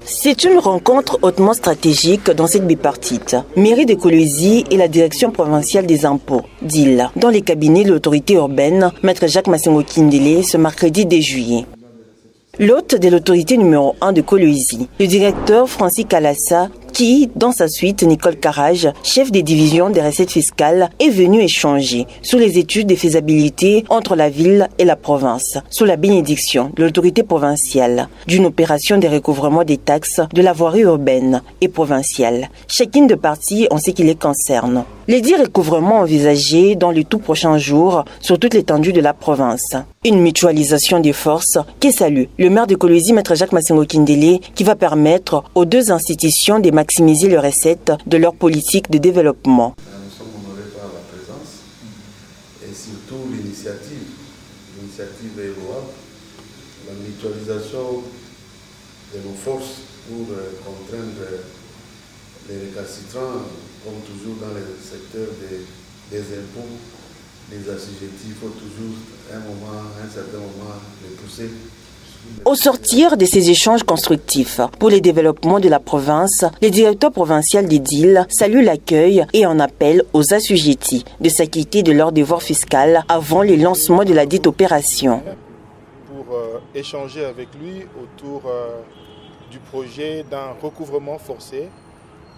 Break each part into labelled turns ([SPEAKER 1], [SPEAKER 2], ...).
[SPEAKER 1] C'est une rencontre hautement stratégique dans cette bipartite. Mairie de Kolwezi et la direction provinciale des impôts, DIL, dans les cabinets de l'autorité urbaine, Maître Jacques Massengo Kindele, ce mercredi 2 juillet. L'hôte de l'autorité numéro 1 de Kolwezi, le directeur Francis Kalassa, qui, dans sa suite, Nicole Carrage, chef des divisions des recettes fiscales, est venu échanger sur les études de faisabilité entre la ville et la province, sous la bénédiction de l'autorité provinciale, d'une opération de recouvrement des taxes de la voirie urbaine et provinciale, chacune de parties en ce qui les concerne. Les 10 recouvrements envisagés dans les tout prochains jours sur toute l'étendue de la province. Une mutualisation des forces qui salue le maire de Kolwezi, Maître Jacques Massengo Kindele, qui va permettre aux deux institutions de maximiser les recettes de leur politique de développement.
[SPEAKER 2] Nous sommes honorés par la présence et surtout l'initiative. L'initiative est louable. La mutualisation de nos forces pour contraindre les récalcitrants, comme toujours dans le secteur des impôts, les assujettis, il faut toujours un certain moment les pousser.
[SPEAKER 1] Au sortir de ces échanges constructifs pour le développement de la province, le directeur provincial des DIL salue l'accueil et en appelle aux assujettis de s'acquitter de leur devoir fiscal avant le lancement de la dite opération.
[SPEAKER 3] Pour échanger avec lui autour du projet d'un recouvrement forcé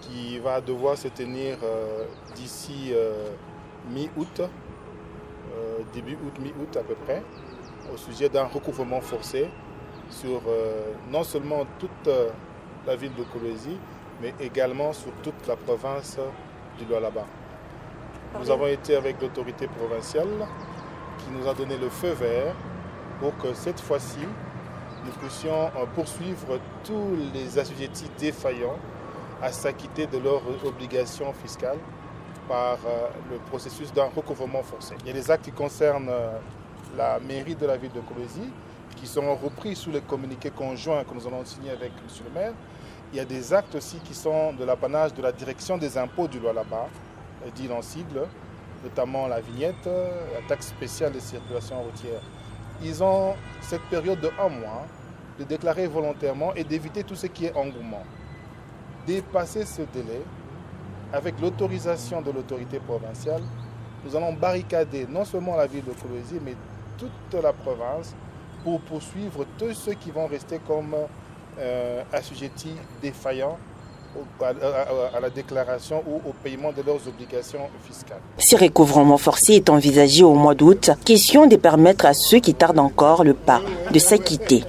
[SPEAKER 3] qui va devoir se tenir d'ici mi-août, début août, mi-août à peu près, au sujet d'un recouvrement forcé sur non seulement toute la ville de Kolwezi, mais également sur toute la province du Lualaba. Nous avons été avec l'autorité provinciale qui nous a donné le feu vert pour que cette fois-ci, nous puissions poursuivre tous les assujettis défaillants à s'acquitter de leurs obligations fiscales par le processus d'un recouvrement forcé. Il y a des actes qui concernent la mairie de la ville de Kolwezi, qui seront repris sous les communiqués conjoints que nous allons signer avec M. le maire. Il y a des actes aussi qui sont de l'apanage de la direction des impôts du Lualaba, dit en sigle, notamment la vignette, la taxe spéciale de circulation routière. Ils ont cette période de 1 mois de déclarer volontairement et d'éviter tout ce qui est engouement. Dépasser ce délai, avec l'autorisation de l'autorité provinciale, nous allons barricader non seulement la ville de Kolwezi, mais toute la province pour poursuivre tous ceux qui vont rester comme assujettis défaillants à la déclaration ou au paiement de leurs obligations fiscales.
[SPEAKER 1] Ce recouvrement forcé est envisagé au mois d'août, question de permettre à ceux qui tardent encore le pas de s'acquitter.